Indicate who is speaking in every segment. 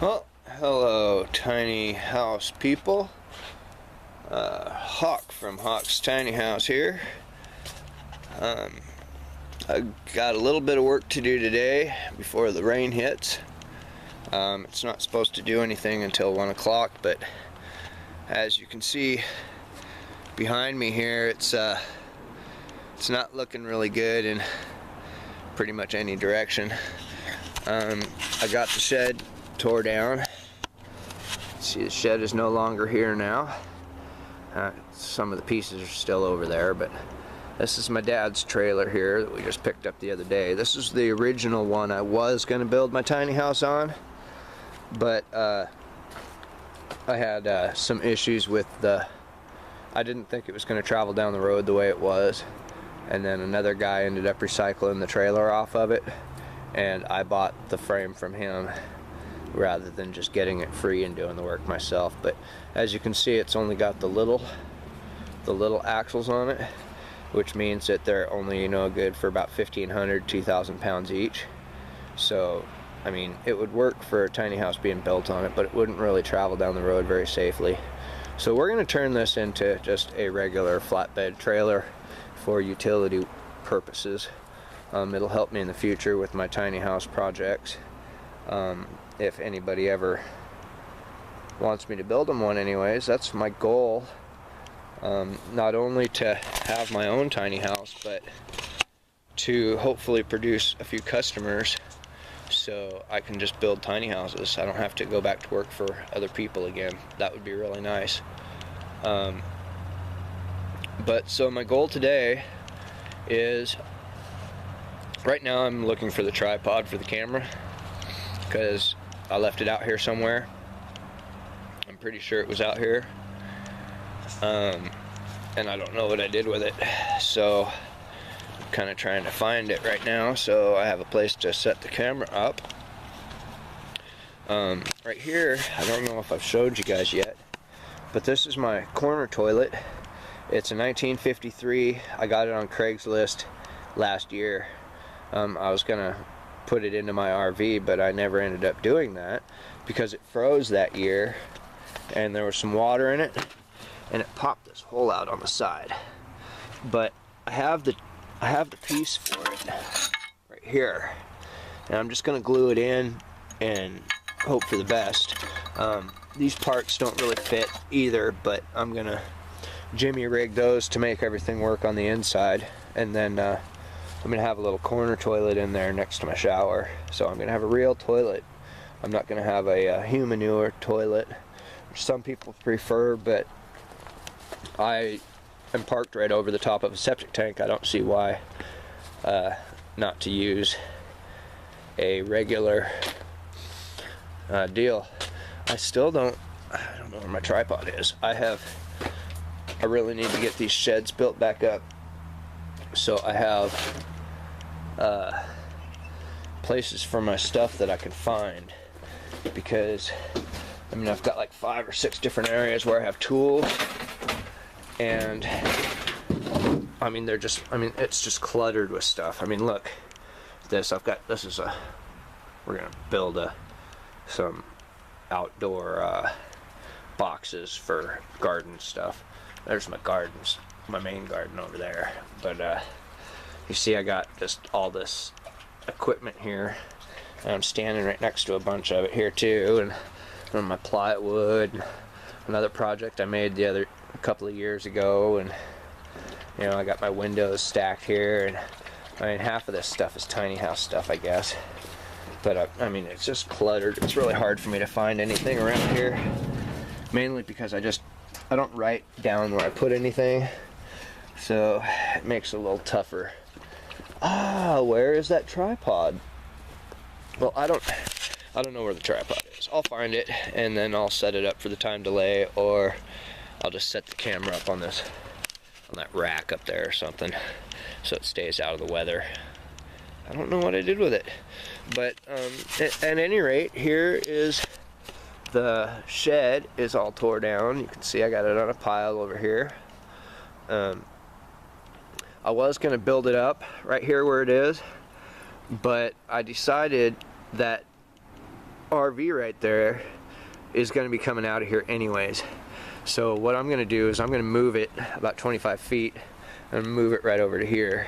Speaker 1: Well, hello tiny house people. Hawk from Hawk's Tiny House here. I got a little bit of work to do today before the rain hits. It's not supposed to do anything until 1 o'clock, but as you can see behind me here, it's not looking really good in pretty much any direction. I got the shed tore down. See, the shed is no longer here now. Some of the pieces are still over there, but this is my dad's trailer here that we just picked up the other day. This is the original one I was going to build my tiny house on, but I had some issues with I didn't think it was going to travel down the road the way it was, and then another guy ended up recycling the trailer off of it, and I bought the frame from him rather than just getting it free and doing the work myself. But as you can see, it's only got the little axles on it, which means that they're only good for about 1,500 2,000 pounds each. So I mean, it would work for a tiny house being built on it, but it wouldn't really travel down the road very safely. So we're going to turn this into just a regular flatbed trailer for utility purposes. It'll help me in the future with my tiny house projects. If anybody ever wants me to build them one anyways, that's my goal. Not only to have my own tiny house, but to hopefully produce a few customers so I can just build tiny houses. I don't have to go back to work for other people again. That would be really nice. But so my goal today is, right now I'm looking for the tripod for the camera because I left it out here somewhere. I'm pretty sure it was out here. And I don't know what I did with it. So I'm kind of trying to find it right now so I have a place to set the camera up. Right here, I don't know if I've showed you guys yet, but this is my corner toilet. It's a 1953. I got it on Craigslist last year. I was gonna put it into my RV, but I never ended up doing that because it froze that year and there was some water in it and it popped this hole out on the side. But I have the piece for it right here, and I'm just gonna glue it in and hope for the best. These parts don't really fit either, but I'm gonna jimmy rig those to make everything work on the inside, and then I'm gonna have a little corner toilet in there next to my shower. So I'm gonna have a real toilet. I'm not gonna have a humanure toilet, which some people prefer, but I am parked right over the top of a septic tank. I don't see why not to use a regular deal. I don't know where my tripod is. I really need to get these sheds built back up, so I have places for my stuff that I can find, because I mean, I've got like 5 or 6 different areas where I have tools, and I mean, it's just cluttered with stuff. I mean, look, we're gonna build some outdoor boxes for garden stuff. There's my main garden over there. But you see, I got just all this equipment here, and I'm standing right next to a bunch of it here too, and my plywood, another project I made a couple of years ago, and I got my windows stacked here, and I mean, half of this stuff is tiny house stuff, I guess. But I mean, it's just cluttered. It's really hard for me to find anything around here, mainly because I don't write down where I put anything, so it makes it a little tougher. Where is that tripod? Well, I don't know where the tripod is. I'll find it and then I'll set it up for the time delay, or I'll just set the camera up on that rack up there or something so it stays out of the weather. I don't know what I did with it, but at any rate, here is the shed. Is all tore down. You can see I got it on a pile over here. I was going to build it up right here where it is, but I decided that RV right there is going to be coming out of here anyways. So what I'm going to do is I'm going to move it about 25 feet and move it right over to here,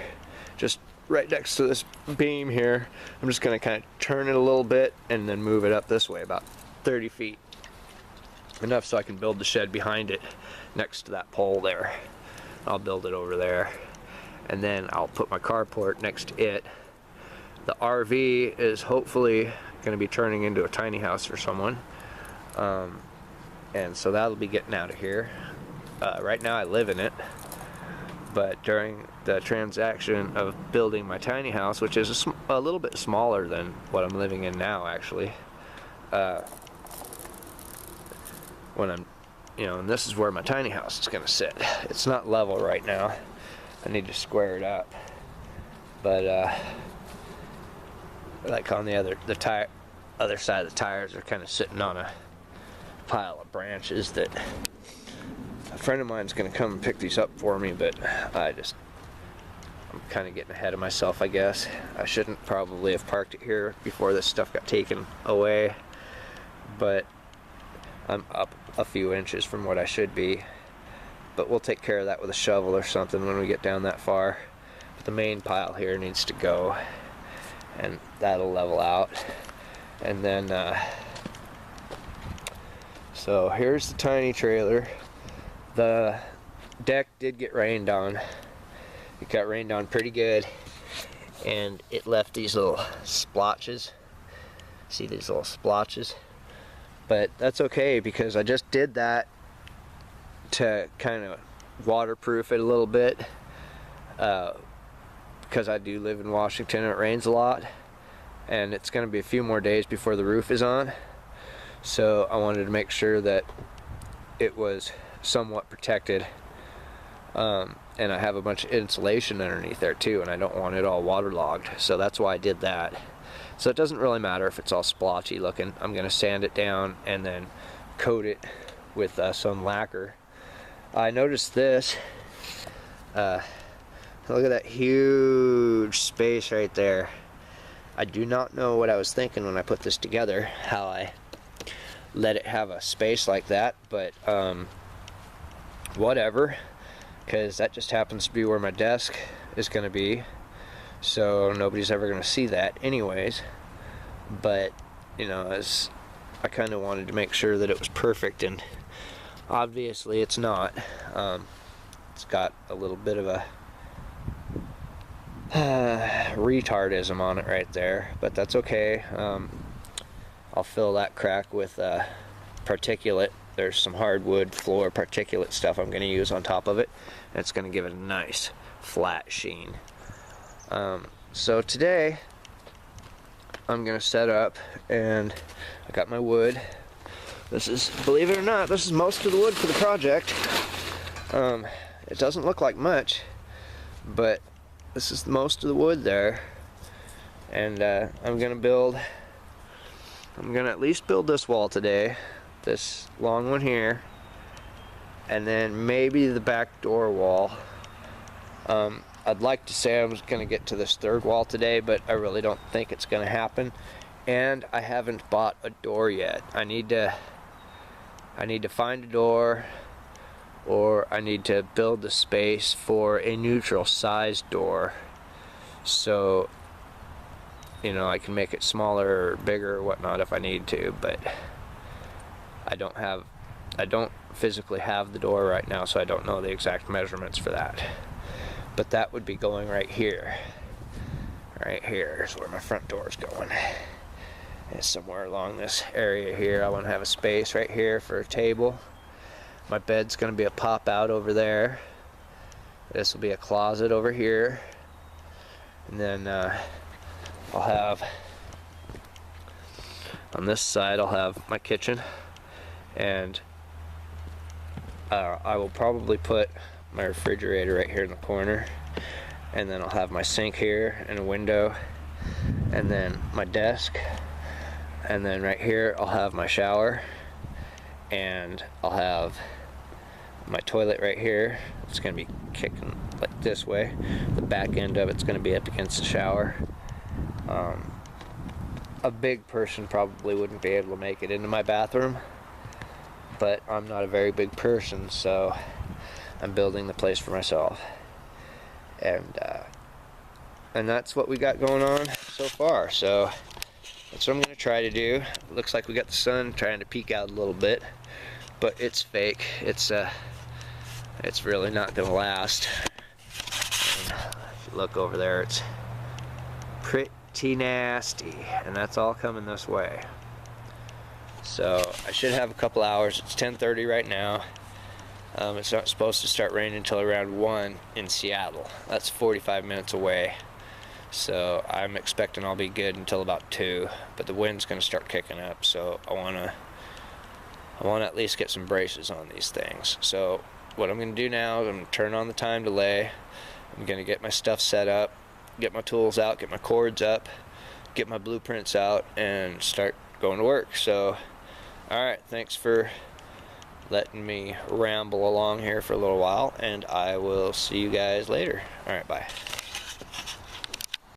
Speaker 1: just right next to this beam here. I'm just going to kind of turn it a little bit and then move it up this way about 30 feet. Enough so I can build the shed behind it next to that pole there. I'll build it over there, and then I'll put my carport next to it. The RV is hopefully going to be turning into a tiny house for someone, and so that'll be getting out of here. Right now I live in it, but during the transaction of building my tiny house, which is a little bit smaller than what I'm living in now actually, when I'm, and this is where my tiny house is going to sit. It's not level right now. I need to square it up, but like on the other side of the tires are kind of sitting on a pile of branches that a friend of mine's going to come and pick these up for me, but I'm kind of getting ahead of myself, I guess. I shouldn't probably have parked it here before this stuff got taken away, but I'm up a few inches from what I should be. But we'll take care of that with a shovel or something when we get down that far. But the main pile here needs to go, and that'll level out. And then so here's the tiny trailer. The deck did get rained on. It got rained on pretty good, and it left these little splotches. See these little splotches? But that's okay, because I just did that to kind of waterproof it a little bit, because I do live in Washington and it rains a lot, and it's going to be a few more days before the roof is on, so I wanted to make sure that it was somewhat protected, and I have a bunch of insulation underneath there too, and I don't want it all waterlogged, so that's why I did that. So it doesn't really matter if it's all splotchy looking. I'm going to sand it down and then coat it with some lacquer. I noticed this. Look at that huge space right there. I do not know what I was thinking when I put this together, how I let it have a space like that, but whatever, because that just happens to be where my desk is going to be. So nobody's ever going to see that anyways, but as I kind of wanted to make sure that it was perfect, and obviously it's not. It's got a little bit of a retardism on it right there, but that's okay. I'll fill that crack with particulate. There's some hardwood floor particulate stuff I'm going to use on top of it, and it's going to give it a nice flat sheen. So today I'm gonna set up, and I got my wood. This is, believe it or not, this is most of the wood for the project. It doesn't look like much, but this is most of the wood there, and I'm gonna at least build this wall today, this long one here, and then maybe the back door wall. I'd like to say I was going to get to this third wall today, but I really don't think it's going to happen. And I haven't bought a door yet. I need to find a door, or I need to build the space for a neutral sized door, so I can make it smaller or bigger or whatnot if I need to. But I don't physically have the door right now, so I don't know the exact measurements for that. But that would be going right here. Right here is where my front door is going. It's somewhere along this area here. I want to have a space right here for a table. My bed's going to be a pop out over there. This will be a closet over here. And then I'll have, on this side, I'll have my kitchen. And I will probably put my refrigerator right here in the corner, and then I'll have my sink here and a window, and then my desk, and then right here I'll have my shower, and I'll have my toilet right here. It's going to be kicking like this way. The back end of it's going to be up against the shower, a big person probably wouldn't be able to make it into my bathroom, but I'm not a very big person, so I'm building the place for myself. And that's what we got going on so far. So that's what I'm gonna try to do. Looks like we got the sun trying to peek out a little bit, but it's fake. It's really not gonna last. And if you look over there, it's pretty nasty, and that's all coming this way. So I should have a couple hours. It's 10:30 right now. It's not supposed to start raining until around 1 in Seattle. That's 45 minutes away. So I'm expecting I'll be good until about 2, but the wind's gonna start kicking up, so I wanna at least get some braces on these things. So what I'm gonna do now is I'm gonna turn on the time delay. I'm gonna get my stuff set up, get my tools out, get my cords up, get my blueprints out, and start going to work. So alright, thanks for letting me ramble along here for a little while, and I will see you guys later. Alright, bye.